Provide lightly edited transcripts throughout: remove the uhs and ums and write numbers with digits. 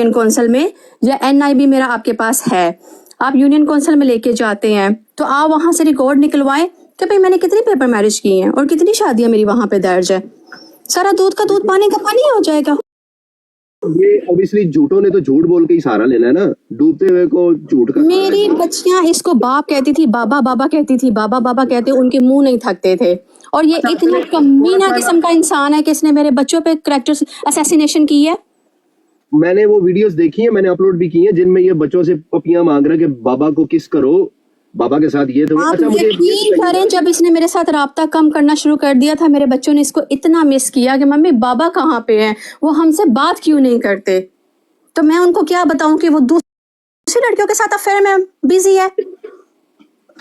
Union council में या NIB मेरा आपके पास है, आप यूनियन कौंसिल में लेके जाते हैं तो आप वहां से रिकॉर्ड निकलवाएं कि भाई मैंने कितनी पेपर मैरिज की हैं और कितनी शादियां मेरी वहां पे दर्ज है। सारा दूध का दूध पानी का पानी हो जाएगा। ये ऑब्वियसली झूठों ने तो झूठ बोल के ही सहारा लेना है ना, डूबते हुए को झूठ का। मेरी बच्चियां इसको बाप कहती थी, बाबा बाबा कहती थी, बाबा बाबा कहते उनके मुंह नहीं थकते थे। और ये इतना कमीना किस्म का इंसान है कि इसने मेरे बच्चों पे कैरेक्टर असैसिनेशन की है। मैंने वो वीडियोस देखी है, मैंने अपलोड भी की है, जिनमें ये बच्चों से पपियां मांग रहा है कि बाबा को किस करो, बाबा के साथ ये तो। आप अच्छा मुझे यकीन करें, जब इसने मेरे साथ राब्ता कम करना शुरू कर दिया था, मेरे बच्चों ने इसको इतना मिस किया कि मम्मी बाबा कहाँ पे हैं, वो हमसे बात क्यों नहीं करते। तो मैं उनको क्या बताऊं कि वो दूसरी लड़कियों के साथ अफेयर में बिजी है।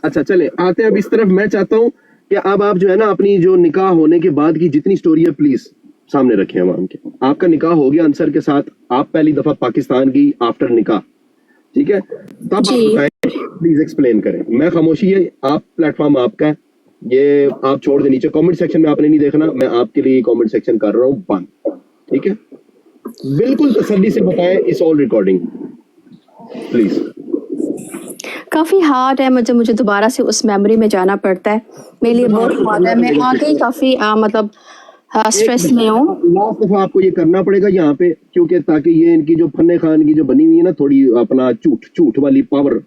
अच्छा चले आते हैं अब इस तरफ। मैं चाहता हूँ कि अब आप जो है ना अपनी जो निकाह होने के बाद की जितनी स्टोरी है प्लीज सामने रखें आवाम के। आपका निकाह हो गया अंसर के साथ, आप पहली दफा पाकिस्तान की आफ्टर निकाह, ठीक है, तब आप बताएं, प्लीज एक्सप्लेन करें। मैं खामोशी है, आप प्लेटफॉर्म आपका है, ये आप छोड़ दे। नीचे कमेंट सेक्शन में आपने नहीं देखना, मैं आपके लिए कमेंट सेक्शन कर रहा हूँ बंद, ठीक है। बिल्कुल तसल्ली से बताएं, इस ऑल रिकॉर्डिंग प्लीज। काफ़ी हार्ड है मुझे दोबारा से उस मेमोरी में जाना पड़ता है, मेरे लिए बहुत हार्ड है। मैं आगे ही काफ़ी मतलब स्ट्रेस में हूँ। लास्ट दफा आपको ये करना पड़ेगा यहाँ पे, क्योंकि ताकि ये इनकी जो फन्ने खान की जो बनी हुई है ना थोड़ी अपना झूठ वाली पावर,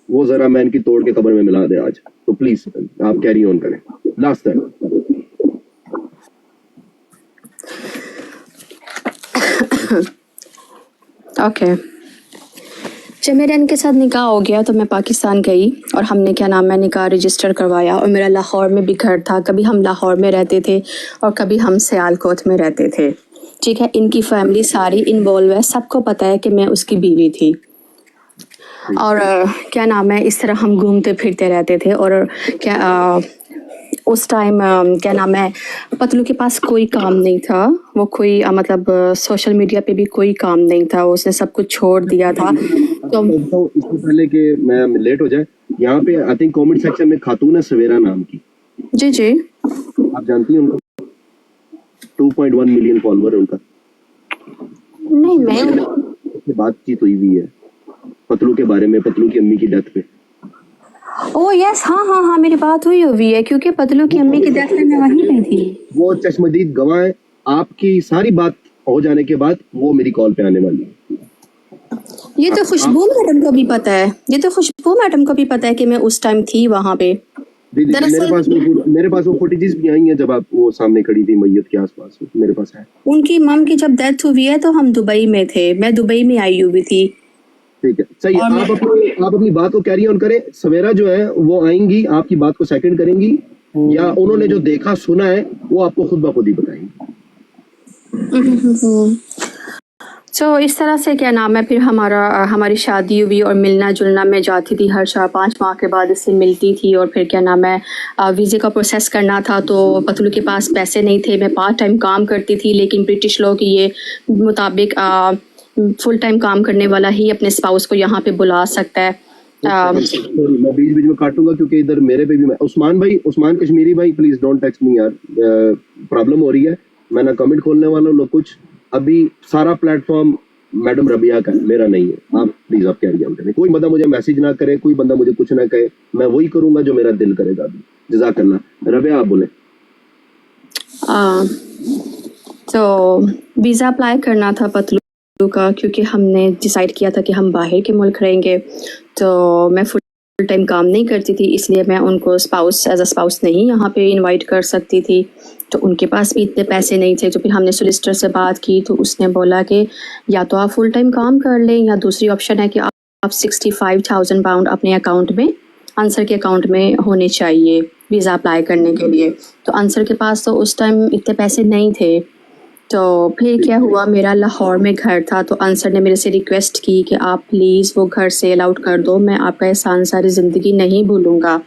वो जरा मैं इनकी तोड़ के कब्र में मिला दे आज। तो प्लीज आप कैरी ऑन करें लास्ट टाइम। ओके, जब मेरे इनके साथ निकाह हो गया तो मैं पाकिस्तान गई और हमने क्या नाम है निकाह रजिस्टर करवाया। और मेरा लाहौर में भी घर था, कभी हम लाहौर में रहते थे और कभी हम सियालकोट में रहते थे, ठीक है। इनकी फैमिली सारी इन्वॉल्व है, सबको पता है कि मैं उसकी बीवी थी। और क्या नाम है इस तरह हम घूमते फिरते रहते थे। और क्या उस टाइम क्या नाम है पतलू के पास कोई काम नहीं था, वो कोई मतलब सोशल मीडिया पे भी कोई काम नहीं था, उसने सब कुछ छोड़ दिया था। तो इससे पहले कि मैं लेट हो जाए, यहाँ पे आई थिंक कमेंट सेक्शन में खातून है सवेरा नाम की, जी जी, आप जानती हैं उनको? 2.1 मिलियन फॉलोवर है उनका। नहीं मैं बातचीत हुई हुई है पतलू के बारे में, पतलू की अम्मी की डेथ पे। ओह यस, हाँ मेरी बात हुई है, क्योंकि पतलू की अम्मी की डेथ में मैं वहीं पे थी। वो चश्मदीद गवाह है, आपकी सारी बात हो जाने के बाद वो मेरी कॉल पे आने वाली है। ये तो खुशबू मैडम को भी पता है, कि मैं उस टाइम थी वहाँ पे। मेरे पास वो फुटेजेस भी आई हैं जब आप वो सामने खड़ी थी मैयत के आसपास, मेरे पास है। उनकी मम की जब डेथ हुई है तो हम दुबई में थे, मैं दुबई में आई हुई थी। ठीक है सही है, आप अपनी बात को कैरी ऑन करें। सवेरा जो है वो आएंगी, आपकी बात को सेकंड करेंगी, या उन्होंने जो देखा सुना है वो आपको खुद ब खुद ही बताएंगी। तो इस तरह से क्या नाम है फिर हमारी शादी हुई और मिलना जुलना मैं जाती थी हर 4-5 माह के बाद इससे मिलती थी। और फिर क्या नाम है वीज़े का प्रोसेस करना था तो पतलू के पास पैसे नहीं थे, मैं पार्ट टाइम काम करती थी, लेकिन ब्रिटिश लॉ की ये मुताबिक फुल टाइम काम करने वाला ही अपने स्पाउस को यहाँ पे बुला सकता है। मैं बीच में काटूंगा क्योंकि इधर मेरे पे भी उस्मान कश्मीरी भाई प्लीज डोंट टेक्स्ट मी यार, प्रॉब्लम हो रही है, मैं ना कमेंट खोलने वाला हूँ कुछ। अभी सारा प्लेटफॉर्म मैडम रबिया का, मेरा नहीं है। आप प्लीज आप कैरी ऑन करें, कोई बंदा मुझे मैसेज ना करे, कोई बंदा मुझे कुछ ना कहे, मैं वही करूंगा जो मेरा दिल करेगा। अभी जज़ाकल्लाह। रबिया आप बोले। तो वीज़ा अप्लाई करना था पतलू का, क्योंकि हमने डिसाइड किया था कि हम बाहर के मुल्क रहेंगे। तो मैं फुल टाइम काम नहीं करती थी, इसलिए मैं उनको स्पाउस एज अ स्पाउस नहीं यहाँ पे इनवाइट कर सकती थी। तो उनके पास भी इतने पैसे नहीं थे। तो फिर हमने सोलिसिटर से बात की तो उसने बोला कि या तो आप फुल टाइम काम कर लें, या दूसरी ऑप्शन है कि आप 65,000 पाउंड अपने अकाउंट में, आंसर के अकाउंट में होने चाहिए वीज़ा अप्लाई करने के लिए। तो आंसर के पास तो उस टाइम इतने पैसे नहीं थे। तो फिर क्या हुआ, मेरा लाहौर में घर था, तो आंसर ने मेरे से रिक्वेस्ट की कि आप प्लीज़ वो घर सेल आउट कर दो, मैं आपका एहसान सारी ज़िंदगी नहीं भूलूँगा।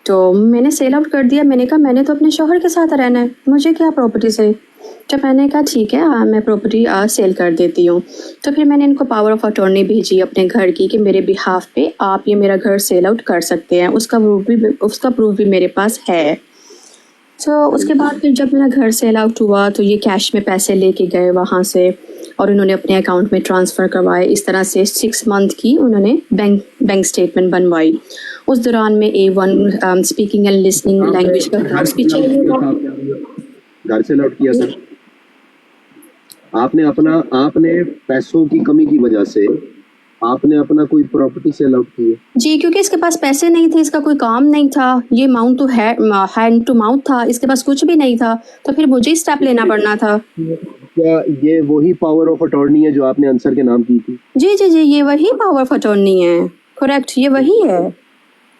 तो मैंने सेल आउट कर दिया। मैंने कहा मैंने तो अपने शौहर के साथ रहना है, मुझे क्या प्रॉपर्टी से। तो मैंने कहा ठीक है मैं प्रॉपर्टी प्रॉपर्टी सेल कर देती हूँ। तो फिर मैंने इनको पावर ऑफ अटॉर्नी भेजी अपने घर की कि मेरे बिहाफ पे आप ये मेरा घर सेल आउट कर सकते हैं। उसका प्रूफ भी मेरे पास है। तो उसके बाद फिर जब मेरा घर सेल आउट हुआ तो ये कैश में पैसे लेके गए वहाँ से, और उन्होंने अपने अकाउंट में ट्रांसफ़र करवाए। इस तरह से 6 मंथ की उन्होंने बैंक स्टेटमेंट बनवाई। उस दौरान में A1 speaking and listening language का कोर्स भी चाहिए था। घर से लौट किया था आपने पैसों की कमी की वजह से आपने अपना कोई प्रॉपर्टी सेल आउट की है? जी, क्योंकि इसके पास पैसे नहीं थे, इसका कोई काम नहीं था, ये mount to hand to mouth था, इसके पास कुछ भी नहीं था, तो फिर मुझे स्टेप लेना पड़ना था। क्या ये वही पावर ऑफ अटॉर्नी है जो आपने अंसर के नाम की थी? जी जी जी, ये वही पावर ऑफ अटॉर्नी है, करेक्ट, ये वही है।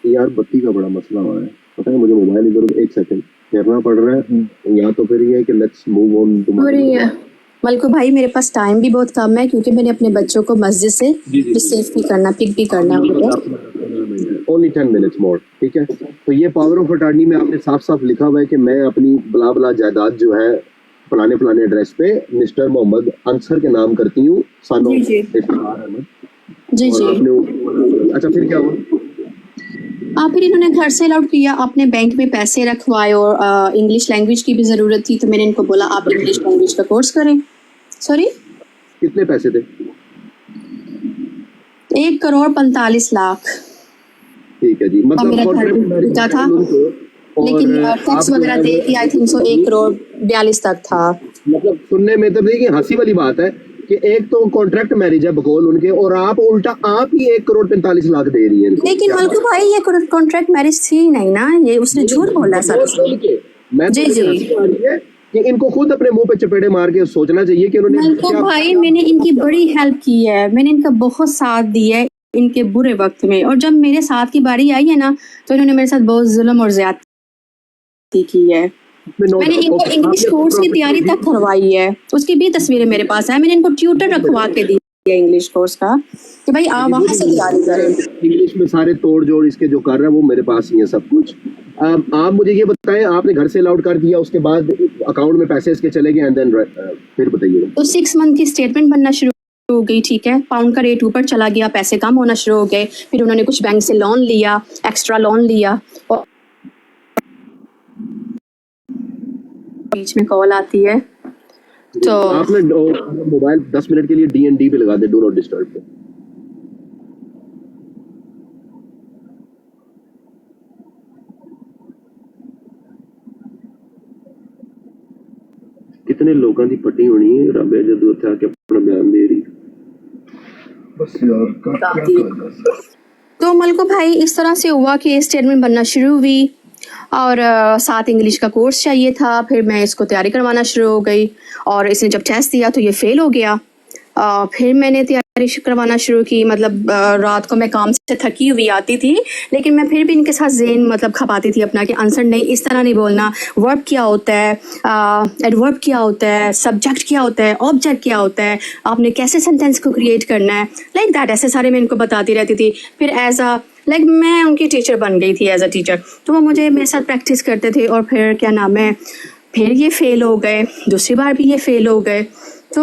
यार बत्ती का बड़ा मसला हो रहा है, पता है मुझे मोबाइल इधर एक सेकंड करना पड़ रहा है, या तो फिर ये है कि लेट्स मूव ऑन टू मलकू भाई, मेरे पास टाइम भी बहुत कम है क्योंकि मैंने अपने बच्चों को मस्जिद से रिसीव भी करना, पिक भी करना होगा। ओनली 10 मिनट्स मोर, ठीक है। तो ये पावर ऑफ अटॉर्नी में आपने साफ साफ लिखा हुआ है कि मैं अपनी बला बला जायदाद जो है फलाने फलाने एड्रेस पे मिस्टर मोहम्मद अंसर के नाम करती हूँ, सन ऑफ इफ्तिखार अहमद। जी जी। अच्छा, फिर क्या हुआ? फिर इन्होंने घर से अलाउड किया, अपने बैंक में पैसे रखवाए और इंग्लिश लैंग्वेज की भी ज़रूरत थी, तो मैंने इनको बोला आप इंग्लिश लैंग्वेज का कोर्स करें। सॉरी, कितने पैसे थे? 1,45,00,000। ठीक है जी, और मेरा घर बिका था, लेकिन टैक्स वगैरह दे के आई थिंक सो 1,42,00,000 तक था। मतलब सुनने में तो देखिए हंसी वाली बात है कि एक तो कॉन्ट्रैक्ट मैरिज है बकौल उनके, और आप उल्टा आप ही 1,45,00,000 दे रही है। लेकिन मलकू भाई ये कॉन्ट्रैक्ट मैरिज थी नहीं ना, ये उसने झूठ बोला सर। मैं जी जी, कि इनको खुद अपने मुंह पे चपेटे मार के सोचना चाहिए कि उन्होंने मलकू भाई मैंने इनकी बड़ी हेल्प की है, मैंने इनका बहुत साथ दिया है इनके बुरे वक्त में, और जब मेरे साथ की बारी आई है ना तो इन्होंने मेरे साथ बहुत जुल्म और ज्यादती की है। मैंने इनको इंग्लिश कोर्स की तैयारी तक करवाई है, उसकी भी तस्वीरें मेरे पास है। मैंने इनको ट्यूटर रखवा के दी है इंग्लिश कोर्स का कि भाई आप वहां से तैयारी करें। इंग्लिश में सारे तोड़ जोड़ इसके जो कर रहे हैं वो मेरे पास ही है सब कुछ। आप मुझे ये बताएं, आपने घर से अलाउड कर दिया, उसके बाद अकाउंट में पैसे इसके चले गए, एंड देन फिर बताइए। तो 6 मंथ की स्टेटमेंट बनना शुरू हो गई, ठीक है, पाउंड का रेट ऊपर चला गया, पैसे कम होना शुरू हो गए, फिर उन्होंने कुछ बैंक से लोन लिया, एक्स्ट्रा लोन लिया, और बीच में कॉल आती है तो आपने मोबाइल 10 मिनट के लिए DND पे लगा दे, डू नॉट डिस्टर्ब पे। कितने लोगों की पट्टी होनी है रबे जब उत्थे आके अपना बयान दे रही बस यार क्या करना। तो मलको भाई इस तरह से हुआ कि स्टेटमेंट बनना शुरू हुई, और साथ इंग्लिश का कोर्स चाहिए था, फिर मैं इसको तैयारी करवाना शुरू हो गई, और इसने जब टेस्ट दिया तो ये फेल हो गया। फिर मैंने तैयारी करवाना शुरू की, मतलब रात को मैं काम से थकी हुई आती थी, लेकिन मैं फिर भी इनके साथ ज़ेन मतलब खपाती थी अपना कि आंसर नहीं, इस तरह नहीं बोलना, वर्ब क्या होता है, एडवर्ब क्या होता है, सब्जेक्ट क्या होता है, ऑब्जेक्ट क्या होता है, आपने कैसे सेंटेंस को क्रिएट करना है, लाइक दैट, ऐसे सारे मैं इनको बताती रहती थी। फिर एज अ लाइक मैं उनकी टीचर बन गई थी एज अ टीचर, तो वो मुझे मेरे साथ प्रैक्टिस करते थे। और फिर क्या नाम है, फिर ये फेल हो गए, दूसरी बार भी ये फेल हो गए, तो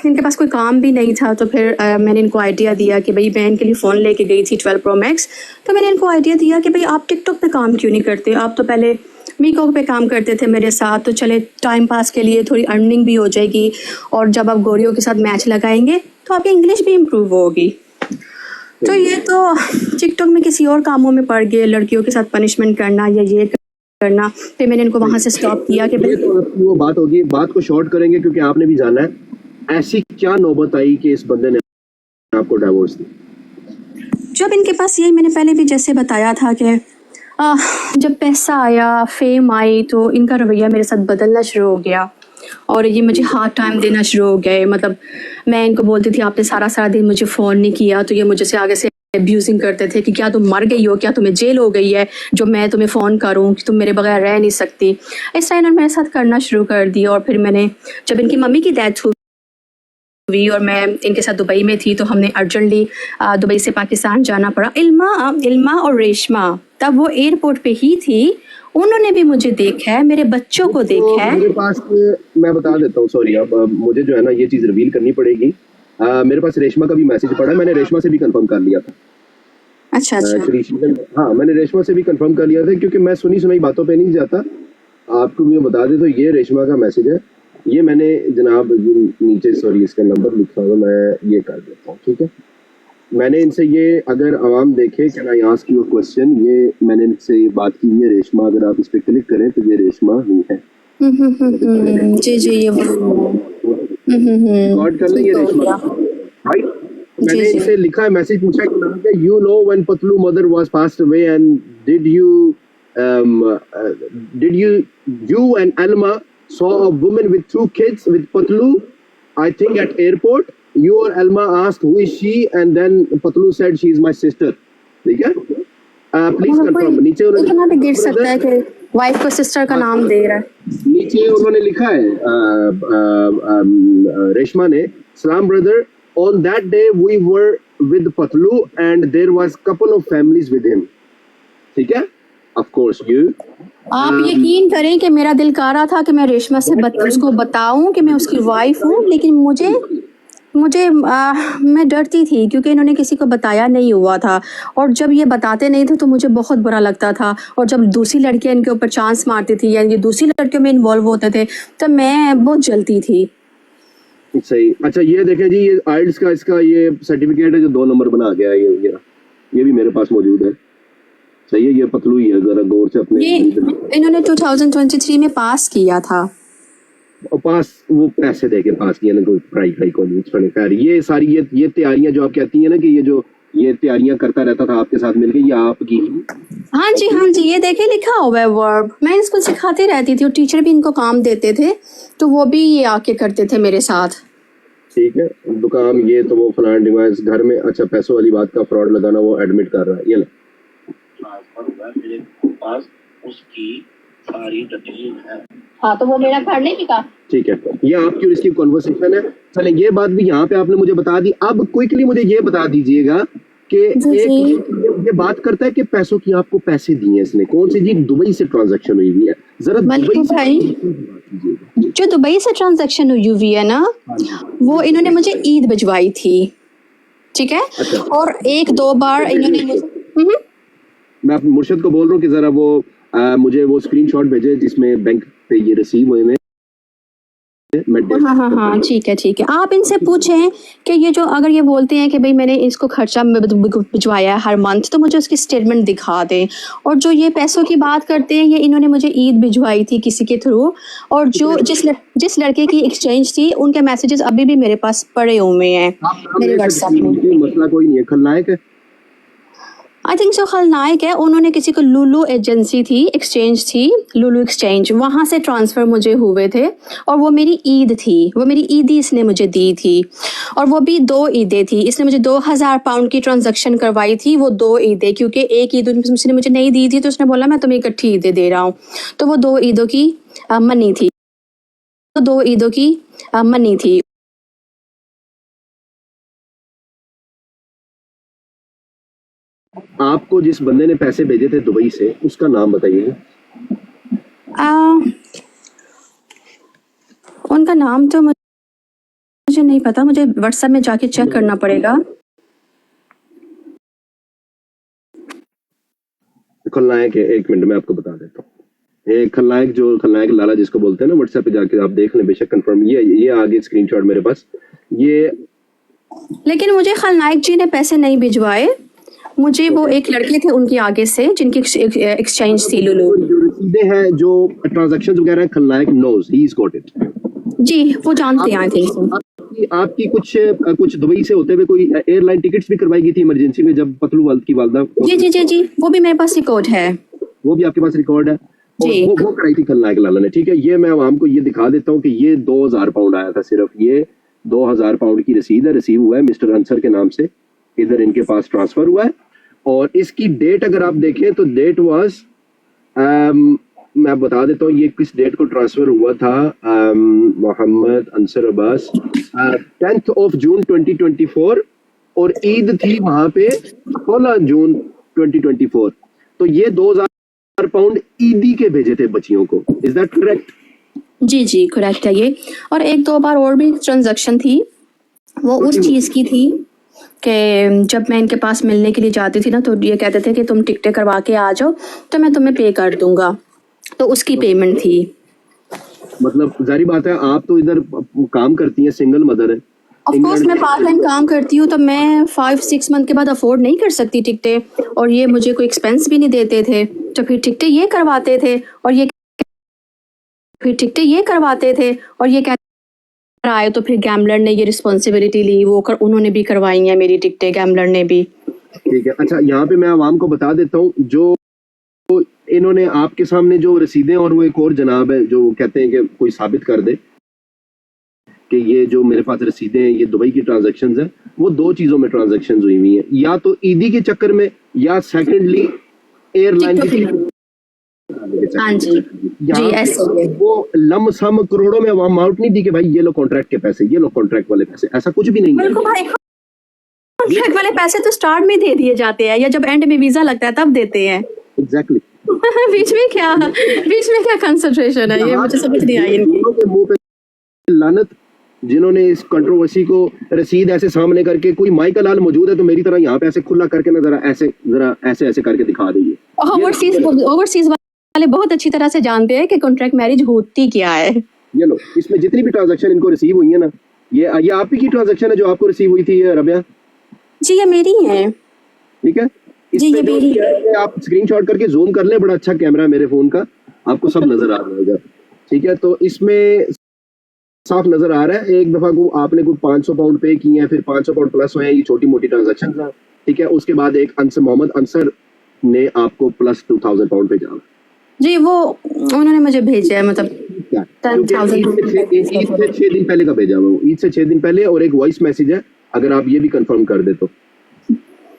इनके पास कोई काम भी नहीं था। तो फिर मैंने इनको आइडिया दिया कि भाई मैं इनके लिए फ़ोन लेके गई थी 12 Pro Max, तो मैंने इनको आइडिया दिया कि भाई आप टिकटॉक पे काम क्यों नहीं करते, आप तो पहले मीको पे काम करते थे मेरे साथ, तो चले टाइम पास के लिए थोड़ी अर्निंग भी हो जाएगी, और जब आप गोरियों के साथ मैच लगाएंगे तो आपकी इंग्लिश भी इम्प्रूव होगी। तो ये तो टिकटॉक में किसी और कामों में पड़ गए, लड़कियों के साथ पनिशमेंट करना या ये करना। फिर मैंने इनको वहां से स्टॉप किया कि ये तो आपकी वो बात होगी, बात को शॉर्ट करेंगे क्योंकि आपने भी जाना है। ऐसी क्या नौबत आई कि इस बंदे ने आपको डिवोर्स दी? जब इनके पास यही मैंने पहले भी जैसे बताया था कि जब पैसा आया, फेम आई, तो इनका रवैया मेरे साथ बदलना शुरू हो गया, और ये मुझे हार्ड टाइम देना शुरू हो गए। मतलब मैं इनको बोलती थी आपने सारा सारा दिन मुझे फ़ोन नहीं किया, तो ये मुझे से आगे से अब्यूजिंग करते थे कि क्या तुम मर गई हो, क्या तुम्हें जेल हो गई है जो मैं तुम्हें फ़ोन करूं, कि तुम मेरे बगैर रह नहीं सकती। इस तरह इन्होंने मेरे साथ करना शुरू कर दिया। और फिर मैंने जब इनकी मम्मी की डेथ हुई और मैं इनके साथ दुबई में थी, तो हमने अर्जेंटली दुबई से पाकिस्तान जाना पड़ा। इल्मा और रेशमा तब वो एयरपोर्ट पे ही थी, उन्होंने भी मुझे देखा है, मेरे बच्चों को देखा है। मेरे पास मैं बता देता हूँ, सॉरी, अब मुझे जो है ना ये चीज़ रिवील करनी पड़ेगी। मेरे पास रेशमा का भी मैसेज पड़ा है, मैंने रेशमा से भी कंफर्म कर लिया था। अच्छा हाँ, मैंने रेशमा से भी कंफर्म कर लिया था, क्योंकि मैं सुनी सुनाई बातों पे नहीं जाता। आपको मैं बता दे तो ये रेशमा का मैसेज है। ये मैंने जनाब नीचे सॉरी इसका नंबर लिखा हुआ, मैं ये कर देता हूँ, ठीक है। मैंने इनसे ये, अगर आवाम देखे, can I ask you a question, ये मैंने इनसे बात की है रेशमा, अगर आप इस पे क्लिक करें तो ये रेशमा ही है। जी जी ये रिकॉर्ड कर लें ये रेशमा, राइट। मैंने जी जी इनसे लिखा है, मैसेज पूछा कि you know when Patlu mother was passed away and did you and Alma saw a woman with 2 kids with Patlu, I think at airport. You or Alma asked who is she and then Patlu said she is my sister. ठीक है, please confirm. नीचे इतना भी गिर सकता है कि wife को सिस्टर का नाम दे रहा है। नीचे उन्होंने लिखा है रेशमा ने, सलाम brother, on that day we were with Patlu and there was couple of families with him. ठीक है, of course you आप यकीन करें कि मेरा दिल कर रहा था कि मैं रेशमा से उसको बताऊं कि मैं उसकी वाइफ हूं, लेकिन मैं डरती थी क्योंकि इन्होंने किसी को बताया नहीं हुआ था, और जब ये बताते नहीं थे तो मुझे बहुत बुरा लगता था, और जब दूसरी लड़कियां इनके ऊपर चांस मारती थी या ये दूसरी लड़कियों में इन्वॉल्व होते थे तो मैं बहुत जलती थी। सही। अच्छा ये देखें जी, ये आइल्स का इसका ये सर्टिफिकेट है जो 2 नंबर बना गया है, ये भी मेरे पास मौजूद है। सही है, ये पतलू ही है, जरा गौर से अपने। ये इन्होंने 2023 में पास किया था, और पास वो पैसे दे के पास किया ना, कोई पढ़ाई को नहीं। खैर ये सारी ये तैयारियां जो आप कहती हैं ना कि ये तैयारियां करता रहता था आपके साथ मिलके, ये आपकी। हाँ जी ये देखिए लिखा हुआ है वर्ब, मैं इसको सिखाती रहती थी और टीचर भी इनको काम देते थे तो वो भी ये आके करते थे मेरे साथ। ठीक है, दुकान ये तो वो फलान डिवाइस घर में। अच्छा पैसों वाली बात का फ्रॉड लगाना वो एडमिट कर रहा है, ये मेरे पास उसकी सारी डिटेल है। हाँ तो वो मेरा घर नहीं बिका। ठीक है, ये आपकी और इसकी कॉन्वर्सेशन है। चलें ये बात भी यहाँ पे आपने मुझे बता दी। अब क्विकली मुझे ये बता दीजिएगा कि एक ये बात करता है कि पैसों की आपको पैसे दिए इसने, कौन सी जी? दुबई से ट्रांजैक्शन हुई हुई है। जरा दुबई से, जो दुबई से ट्रांजैक्शन हुई हुई है ना, वो इन्होंने मुझे ईद भिजवाई थी, ठीक है। अच्छा। और 1-2 बार इन्होंने मैं अपने मुर्शिद को बोल रहा हूँ कि जरा वो मुझे वो स्क्रीनशॉट भेजे जिसमें बैंक पे ये रिसीव हुए हैं। हाँ ठीक है। आप इनसे पूछें कि ये जो अगर ये बोलते हैं कि भाई मैंने इसको खर्चा भिजवाया है हर मंथ, तो मुझे उसकी स्टेटमेंट दिखा दें। और जो ये पैसों की बात करते हैं, ये इन्होंने मुझे ईद भिजवाई थी किसी के थ्रू, और जो जिस लड़के की एक्सचेंज थी उनके मैसेजेस अभी भी मेरे पास पड़े हुए हैं मेरे व्हाट्सएप में। मसला कोई नहीं है, खलनायक है। आई थिंक सो खलनायक है। उन्होंने किसी को लुलू एजेंसी थी, एक्सचेंज थी, लुलू एक्सचेंज, वहाँ से ट्रांसफ़र मुझे हुए थे, और वो मेरी ईद थी, वो मेरी ईदी इसने मुझे दी थी, और वो भी 2 ईदें थी। इसने मुझे 2000 पाउंड की ट्रांजैक्शन करवाई थी, वो 2 ईदें, क्योंकि एक ईद उसने मुझे नहीं दी थी तो उसने बोला मैं तुम्हें इकट्ठी ईदें दे रहा हूँ, तो वो 2 ईदों की मनी थी, तो 2 ईदों की मनी थी। आपको जिस बंदे ने पैसे भेजे थे दुबई से, उसका नाम बताइए। उनका नाम तो मुझे नहीं पता, मुझे व्हाट्सएप में जाके चेक करना पड़ेगा। खलनायक है, 1 मिनट में आपको बता देता हूँ। एक खलनायक लाला जिसको बोलते हैं ना, व्हाट्सएप पे जाके आप देख लें, बेशक कंफर्म। ये आगे स्क्रीनशॉट मेरे पास ये। लेकिन मुझे खलनायक जी ने पैसे नहीं भिजवाए, मुझे वो एक लड़के थे उनके आगे से जिनकी एक्सचेंज थी लुलू। जो रसीदें हैं, जो ट्रांजैक्शंस वगैरह, खलनायक knows, he is got it. जी वो जानते हैं। आई थिंक आपकी कुछ दुबई से होते हुए कोई एयरलाइन टिकट्स भी करवाई गई थी इमरजेंसी में जब पतलू वालद की वालदा? जी वो भी मेरे पास रिकॉर्ड है। वो भी आपके पास रिकॉर्ड है? जी। वो कराई थी खलनायक लाला ने, ठीक है। ये मैं आवाम को ये दिखा देता हूँ कि ये 2000 पाउंड आया था, सिर्फ ये 2000 पाउंड की रसीद है, रिसीव हुआ है मिस्टर अंसर के नाम से, इधर इनके पास ट्रांसफर हुआ है। और इसकी डेट अगर आप देखें तो डेट वाज, मैं बता देता हूँ ये किस डेट को ट्रांसफर हुआ था। Mohammad Ansar Abbas 10th of June 2024, और ईद थी वहां पे 16 जून 2024। तो ये 2000 पाउंड ईदी के भेजे थे बच्चियों को। Is that correct? जी करेक्ट है ये। और 1-2 बार और भी ट्रांजैक्शन थी, वो उस चीज की थी कि जब मैं इनके पास मिलने के लिए जाती थी ना, तो ये कहते थे कि तुम टिकटें करवा के आ जाओ तो मैं तुम्हें पे कर दूंगा, तो उसकी पेमेंट थी। मतलब जारी बात है, आप तो इधर काम करती हैं, सिंगल मदर है। ऑफ कोर्स मैं पार्ट टाइम काम करती हूँ, तो मैं 5-6 मंथ के बाद अफोर्ड नहीं कर सकती टिकटें, और ये मुझे कोई एक्सपेंस भी नहीं देते थे, तो फिर टिकटें ये करवाते थे और ये कहते आए, तो फिर गैम्बलर ने ये रिस्पॉन्सिबिलिटी ली, उन्होंने भी करवाई है मेरी टिकटें, गैम्बलर ने भी। ठीक है, अच्छा यहाँ पे मैं आवाम को बता देता हूँ, जो इन्होंने आपके सामने जो रसीदें, और वो एक और जनाब है जो कहते हैं कि कोई साबित कर दे कि ये जो मेरे पास रसीदें हैं ये दुबई की ट्रांजैक्शंस हैं, वो 2 चीजों में ट्रांजैक्शंस हुई हुई हैं, या तो ईदी के चक्कर में, या सेकंडली एयरलाइन की। हाँ जी ऐसे ही है। वो लमसम करोड़ों में अमाउंट नहीं दी कि भाई ये लो कॉन्ट्रैक्ट के पैसे, ये लो कॉन्ट्रैक्ट वाले पैसे, ऐसा कुछ भी नहीं है। बिल्कुल भाई, कॉन्ट्रैक्ट वाले पैसे तो स्टार्ट में दे दिए जाते हैं, या जब एंड में वीजा लगता है तब देते हैं। एग्जैक्टली बीच में क्या कंसंट्रेशन है, ये मुझे समझ नहीं आई इनकी। के मुंह पे लानत, जिन्होंने इस कंट्रोवर्सी को रसीद ऐसे सामने करके, कोई माइकल लाल मौजूद है तो मेरी तरह यहाँ पे ऐसे खुला करके ना जरा ऐसे करके दिखा दीजिए। ओवरसीज वाले बहुत अच्छी तरह से जानते हैं कि कॉन्ट्रैक्ट मैरिज होती क्या है। ये लो, इसमें जितनी भी ट्रांजैक्शन इनको रिसीव हुई है ना, ये आप ही की ट्रांजैक्शन है जो आपको रिसीव हुई थी रबिया जी, ये मेरी है। ठीक है जी, ये मेरी है। आप स्क्रीनशॉट करके जूम कर ले, बड़ा अच्छा कैमरा है मेरे फोन का, आपको सब नजर आ जाएगा। ठीक है, तो इसमें साफ नजर आ रहा है, एक दफा को आपने कोई 500 पाउंड पे किए हैं, फिर 500 पाउंड प्लस हुए हैं, ये छोटी मोटी ट्रांजैक्शन है। ठीक है, उसके बाद एक मोहम्मद अंसर ने आपको प्लस 2000 पाउंड भेजा जी, वो उन्होंने मुझे भेजा है, मतलब 10,000 ईद से 6 दिन पहले का भेजा वो, ईद से 6 दिन पहले, और एक वॉइस मैसेज है, अगर आप ये भी कंफर्म कर दे तो।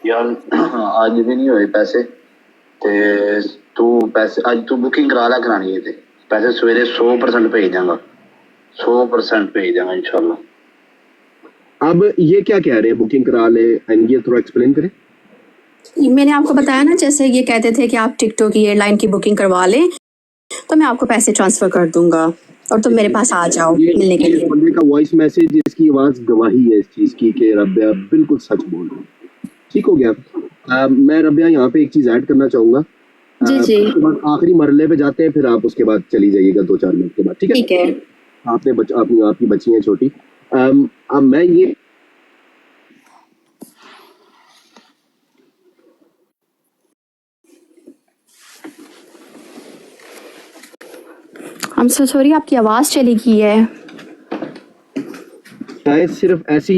यार आज भी नहीं हुए पैसे, ते तू पैसे आज तू बुकिंग करा ला, करानी है ते पैसे सवेरे 100% भेज देंगा, 100% भेज देंगा इंशाल्लाह। अब ये क्या कह रहे हैं, बुकिंग करा ले, ये थोड़ा एक्सप्लेन करें। मैंने आपको बताया ना, जैसे ये कहते थे कि आप टिकटॉक की एयरलाइन की बुकिंग करवा लें तो मैं आपको पैसे ट्रांसफर कर दूंगा और तुम मेरे पास आ जाओ मिलने के लिए। बंदे का वॉइस मैसेज, इसकी आवाज गवाही है इस चीज की कि रबिया बिल्कुल सच बोल रही है। ठीक हो गया। मैं रबिया यहाँ पे एक चीज ऐड करना चाहूंगा। जी आखिरी मरले पे जाते हैं, फिर आप उसके बाद चली जाइएगा 2-4 मिनट के बाद। ठीक है, आपकी बच्ची है छोटी। अब मैं ये I'm so sorry, आपकी आवाज चली गई है। शायद सिर्फ ऐसी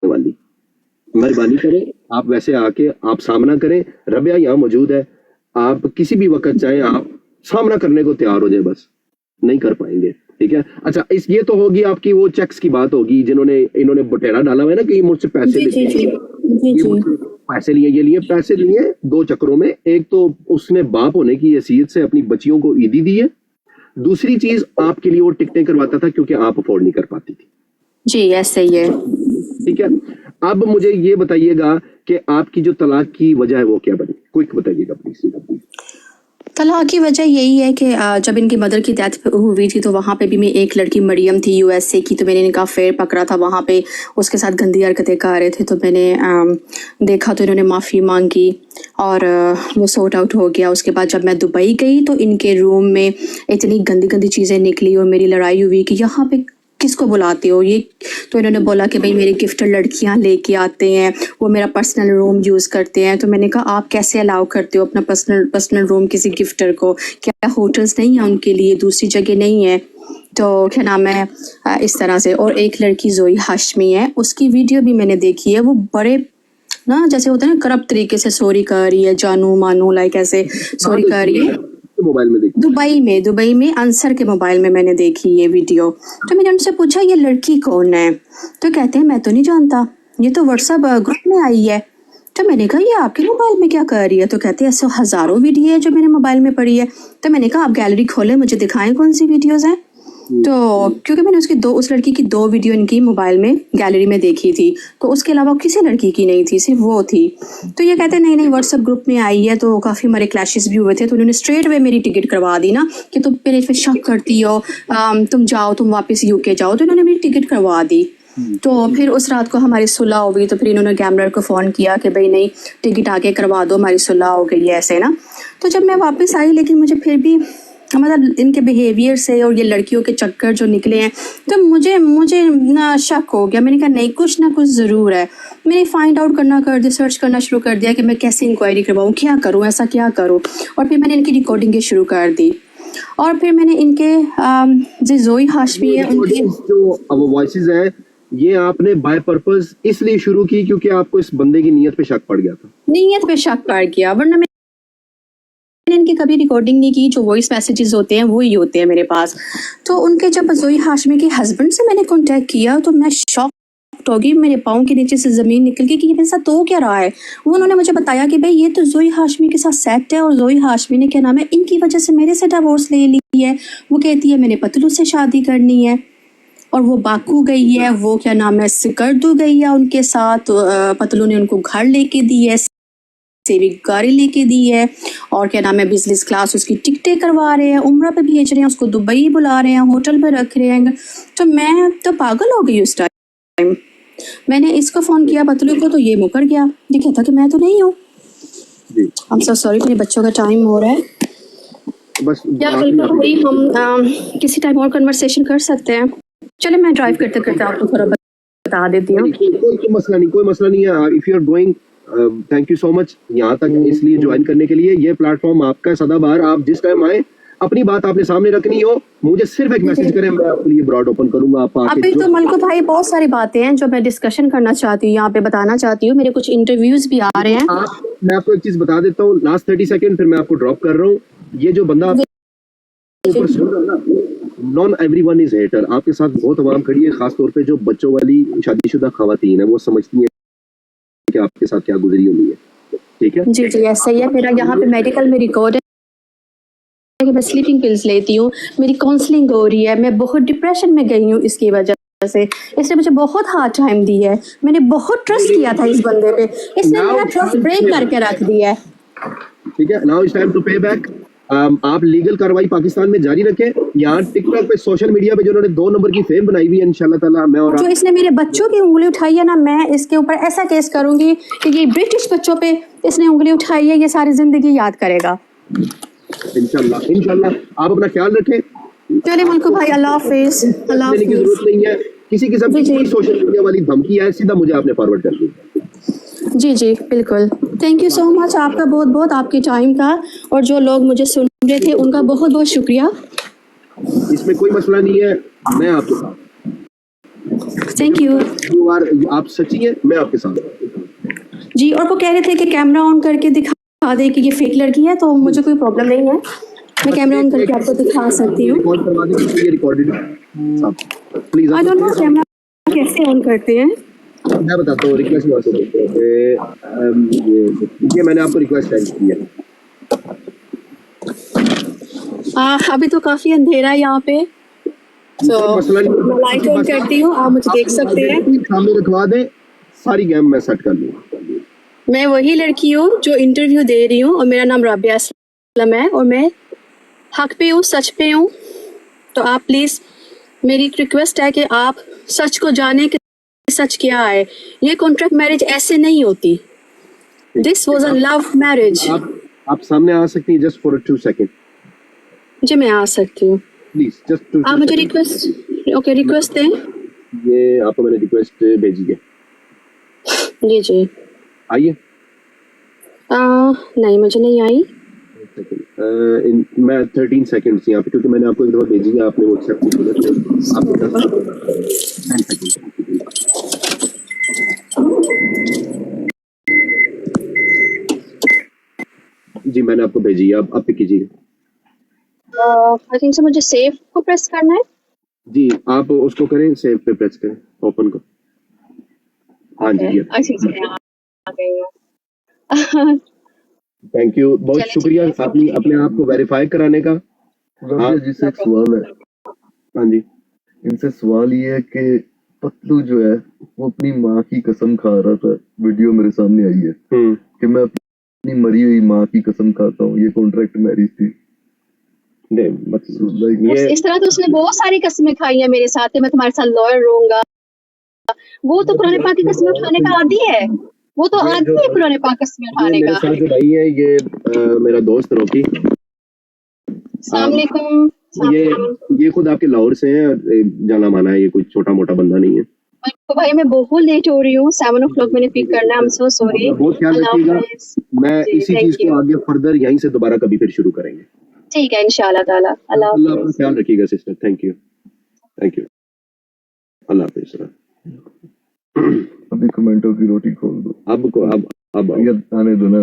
वाली मेहरबानी करें, आप वैसे आके आप सामना करें। रबिया यहाँ मौजूद है, आप किसी भी वक्त चाहे आप सामना करने को तैयार हो जाए, बस नहीं कर पाएंगे। ठीक है, अच्छा ये तो होगी आपकी वो चेक्स की बात होगी, इन्होंने बटेरा डाला हुआ है ना कि मुझसे पैसे पैसे लिए, ये लिए पैसे लिए 2 चक्रों में। एक तो उसने बाप होने की हैसियत से अपनी बच्चियों को ईदी दी है, दूसरी चीज आपके लिए वो टिकटें करवाता था क्योंकि आप अफोर्ड नहीं कर पाती थी। जी ऐसे ही है। ठीक है, अब मुझे ये बताइएगा कि आपकी जो तलाक की वजह है वो क्या बनी, क्विक बताइएगा प्लीज। तलाक की वजह यही है कि जब इनकी मदर की डेथ हुई थी तो वहाँ पे भी मैं एक लड़की मरियम थी USA की, तो मैंने इनका अफेयर पकड़ा था वहाँ पे, उसके साथ गंदी हरकतें कर रहे थे, तो मैंने देखा तो इन्होंने माफ़ी मांगी और वो सॉर्ट आउट हो गया। उसके बाद जब मैं दुबई गई तो इनके रूम में इतनी गंदी चीज़ें निकली और मेरी लड़ाई हुई कि यहाँ पे किसको बुलाते हो ये, तो इन्होंने बोला कि भाई मेरे गिफ्टर लड़कियां लेके आते हैं, वो मेरा पर्सनल रूम यूज़ करते हैं। तो मैंने कहा आप कैसे अलाउ करते हो अपना पर्सनल रूम किसी गिफ्टर को, क्या होटल्स नहीं है उनके लिए, दूसरी जगह नहीं है? तो क्या नाम है इस तरह से। और एक लड़की जोई हाशमी है, उसकी वीडियो भी मैंने देखी है, वो बड़े ना जैसे होता है ना करप्ट तरीके से सॉरी कर रही है, जानू मानू लाइक ऐसे सॉरी कर रही है। मोबाइल में देखी, दुबई में अंसर के मोबाइल में मैंने देखी ये वीडियो। तो मैंने उनसे पूछा ये लड़की कौन है, तो कहते हैं मैं तो नहीं जानता, ये तो व्हाट्सएप ग्रुप में आई है। तो मैंने कहा ये आपके मोबाइल में क्या कर रही है, तो कहते हैं ऐसे हजारों वीडियो है जो मेरे मोबाइल में पड़ी है। तो मैंने कहा आप गैलरी खोले मुझे दिखाएं कौन सी वीडियोज हैं। तो क्योंकि मैंने उस लड़की की 2 वीडियो इनकी मोबाइल में गैलरी में देखी थी, तो उसके अलावा किसी लड़की की नहीं थी, सिर्फ वो थी। तो ये कहते नहीं नहीं व्हाट्सएप ग्रुप में आई है, तो काफ़ी हमारे क्लैशेस भी हुए थे, तो उन्होंने स्ट्रेट वे मेरी टिकट करवा दी ना कि तुम मेरे पे शक करती हो, तुम जाओ, तुम वापस यूके जाओ। तो इन्होंने मेरी टिकट करवा दी। तो फिर उस रात को हमारी सुलह हो गई, तो फिर इन्होंने गैमलर को फ़ोन किया कि भाई नहीं, टिकट आके करवा दो, हमारी सुलह हो गई है, ऐसे ना। तो जब मैं वापस आई, लेकिन मुझे फिर भी मतलब इनके बिहेवियर से और ये लड़कियों के चक्कर जो निकले हैं, तो मुझे ना शक हो गया। मैंने कहा नहीं, कुछ ना कुछ ज़रूर है। मैंने फाइंड आउट सर्च करना शुरू कर दिया कि मैं कैसे इंक्वायरी करवाऊँ, क्या करूँ, ऐसा क्या करूँ। और फिर मैंने इनकी रिकॉर्डिंगें शुरू कर दी, और फिर मैंने इनके जो जोई हाशमी है उनकी जो अब वॉइसेस हैं, ये आपने बाय पर्पस इसलिए शुरू की क्योंकि आपको इस बंदे की नीयत पे शक पड़ गया था? नीयत पे शक पड़ गया, वरना मैंने इनकी कभी रिकॉर्डिंग नहीं की। जो वॉइस मैसेजेस होते हैं वो ही होते हैं मेरे पास। तो उनके जब जोई हाशमी के हस्बैंड से मैंने कांटेक्ट किया, तो मैं शॉक हो गई, मेरे पाँव के नीचे से ज़मीन निकल गई कि ये मेरे साथ हो क्या रहा है। वो उन्होंने मुझे बताया कि भाई ये तो जोई हाशमी के साथ सेट है, और जोई हाशमी ने क्या नाम है, इनकी वजह से मेरे से डिवोर्स ले ली है। वो कहती है मैंने पतलू से शादी करनी है, और वो बाकू गई है, वो क्या नाम है, सिकरदू गई है उनके साथ। पतलू ने उनको घर लेके दी है, सेविंग गाड़ी लेके दी है, और क्या नाम है, बिजनेस क्लास उसकी टिकटें करवा रहे हैं, उम्रा पे भेज रहे हैं, उसको दुबई बुला रहे हैं, होटल पे रख रहे हैं। तो मैं तो पागल हो गई उस टाइम। मैंने इसको फ़ोन किया पतलू को, तो ये मुकर गया, ये कहता कि मैं तो नहीं हूँ। जी I'm so sorry, मेरे बच्चों का टाइम हो रहा है। बस या आखिरी बिल्कुल भाई, हम किसी टाइम और कन्वर्सेशन कर सकते हैं। चले, मैं ड्राइव करते करते आपको थोड़ा बता देती हूँ। कोई मसला नहीं है। If you are going, thank you so much यहाँ तक इसलिए ज्वाइन करने के लिए। ये प्लेटफॉर्म आपका है सदाबहार। आप जिस टाइम आए, अपनी बात आपने सामने रखनी हो, मुझे सिर्फ एक मैसेज करें, मैं आपके लिए ब्रॉड ओपन करूंगा। आप आके अभी तो मलको भाई बहुत सारी बातें हैं जो मैं डिस्कशन करना चाहती हूँ, यहाँ पे बताना चाहती हूँ। मेरे कुछ इंटरव्यूज भी आ रहे हैं। मैं आपको एक चीज बता देता हूँ, लास्ट 30 सेकंड, फिर मैं आपको ड्रॉप कर रहा हूँ। ये जो बंदा ऊपर सुन रहा है ना, नॉन एवरीवन इज हेटर। आपके साथ बहुत आवाम खड़ी है, खास तौर पे जो बच्चों वाली शादीशुदा खवातीन है, वो समझती हैं कि आपके साथ क्या गुजरी हुई है। ठीक है जी जी, ऐसा ही है। मेरा यहाँ पे मेडिकल में रिकॉर्ड है कि मैं स्लीपिंग पिल्स लेती हूँ, मेरी काउंसलिंग हो रही है, मैं बहुत डिप्रेशन में गई हूँ इसकी वजह से। इसने मुझे बहुत हार्ड टाइम दी है, मैंने बहुत ट्रस्ट किया था इस बंदे पे, इसने मेरा ट्रस्ट ब्रेक करके रख दिया है। ठीक है, नाउ इट्स टाइम टू पे बैक। आप लीगल कार्रवाई पाकिस्तान में जारी रखें। यहाँ टिकटॉक पे, सोशल मीडिया पे जो उन्होंने 2 नंबर की फेम बनाई हुई है, इंशाल्लाह ताला मैं और जो इसने मेरे बच्चों की उंगली उठाई है ना, मैं इसके ऊपर ऐसा केस करूंगी कि ये ब्रिटिश बच्चों पे इसने उंगली उठाई है, ये सारी जिंदगी याद करेगा। इंशाल्लाह। आप अपना ख्याल रखें। चले मुल्को भाई, अल्लाह हाफिज। अल्लाह देने की हाफिज। जरूरत नहीं है। किसी किस्म की कोई सोशल मीडिया वाली धमकी है, सीधा मुझे आपने फॉरवर्ड कर दी। जी जी बिल्कुल, थैंक यू सो मच आपका, बहुत बहुत आपके टाइम का, और जो लोग मुझे सुन रहे थे उनका बहुत बहुत शुक्रिया। इसमें कोई मसला नहीं है, मैं आपके साथ। Thank you. आप सच्ची हैं, मैं आपके साथ। जी, और वो कह रहे थे कि कैमरा ऑन करके दिखा दे कि ये फेक लड़की है, तो मुझे कोई प्रॉब्लम नहीं है, मैं कैमरा ऑन करके आपको दिखा सकती हूँ। रिकॉर्ड करवा दें क्योंकि ये रिकॉर्डेड है। Please I don't know camera कैसे ऑन करते हैं। मैं बताता हूँ, रिक्वेस्ट बात होती है। ये मैंने आपको रिक्वेस्ट सेंड की है। अभी तो काफी अंधेरा है यहाँ पे, तो मसला नहीं, मैं लाइट ऑन करती हूँ, आप मुझे देख सकते हैं। सामने रखवा दें, सारी गेम मैं सेट कर लूँगा। मैं वही लड़की हूँ जो इंटरव्यू दे रही हूँ, और मेरा नाम राबिया असलम है, और मैं हक पे हूँ, सच पे हूँ। तो आप प्लीज़, मेरी रिक्वेस्ट है कि आप सच को जाने कि सच क्या है। ये कॉन्ट्रैक्ट मैरिज ऐसे नहीं होती। This was a love marriage. आप सामने आ सकती हैं जस्ट फॉर 2 सेकंड? जी मैं आ सकती हूँ, प्लीज जस्ट 2 आप मुझे रिक्वेस्ट, ओके रिक्वेस्ट दें। ये आपको मैंने रिक्वेस्ट भेजी है। जी जी, आइए। नहीं मुझे नहीं आई। मैं 13 सेकंड्स यहाँ पे, क्योंकि मैंने आपको एक दफा भेजी है, आपने वो एक्सेप्ट नहीं किया, तो आपको 10 सेकंड। जी मैंने आपको भेजी है, आप पिक कीजिए। आई थिंक सो मुझे सेव को प्रेस करना है। जी आप उसको करें, सेव पे प्रेस करें, ओपन को। हाँ जी, आ गई हूँ। थैंक यू, बहुत शुक्रिया आपने अपने आप को वेरीफाई कराने का। हाँ। जिससे हाँ जी। इनसे सवाल ये है कि पतलू जो है वो अपनी माँ की कसम खा रहा था, वीडियो मेरे सामने आई है कि मैं अपनी मरी हुई माँ की कसम खाता हूँ, ये कॉन्ट्रैक्ट मैरिज थी। नहीं मतलब लाइक ये इस तरह तो उसने बहुत सारी कस्में खाई है मेरे साथ, मैं तुम्हारे साथ लॉयर रहूंगा। वो तो कुरान पाक की कस्में उठाने का आदी है, वो तो ये आदी जो है कुरान पाक कस्में ये उठाने मेरे का। साथ जो भाई है ये मेरा दोस्त रॉकी। अस्सलाम वालेकुम। ये खुद आपके लाहौर से हैं और जाना माना है, ये कोई छोटा मोटा बंदा नहीं है। तो भाई मैं बहुत लेट हो रही हूँ, 7 o'clock मैंने पिक करना है, आई एम सो सॉरी। अपना बहुत ख्याल अल्लाह रखिएगा। हाफिज। मैं जी, इसी thank चीज को you. आगे फर्दर यहीं से दोबारा कभी फिर शुरू करेंगे। ठीक है इंशाल्लाह ताला। अल्लाह अल्लाह अपना हाफिज। ख्याल रखिएगा sister. Thank you. Thank you. अल्लाह हाफिज। अभी कमेंटों की रोटी खोल दो, अब ये आने दो ना।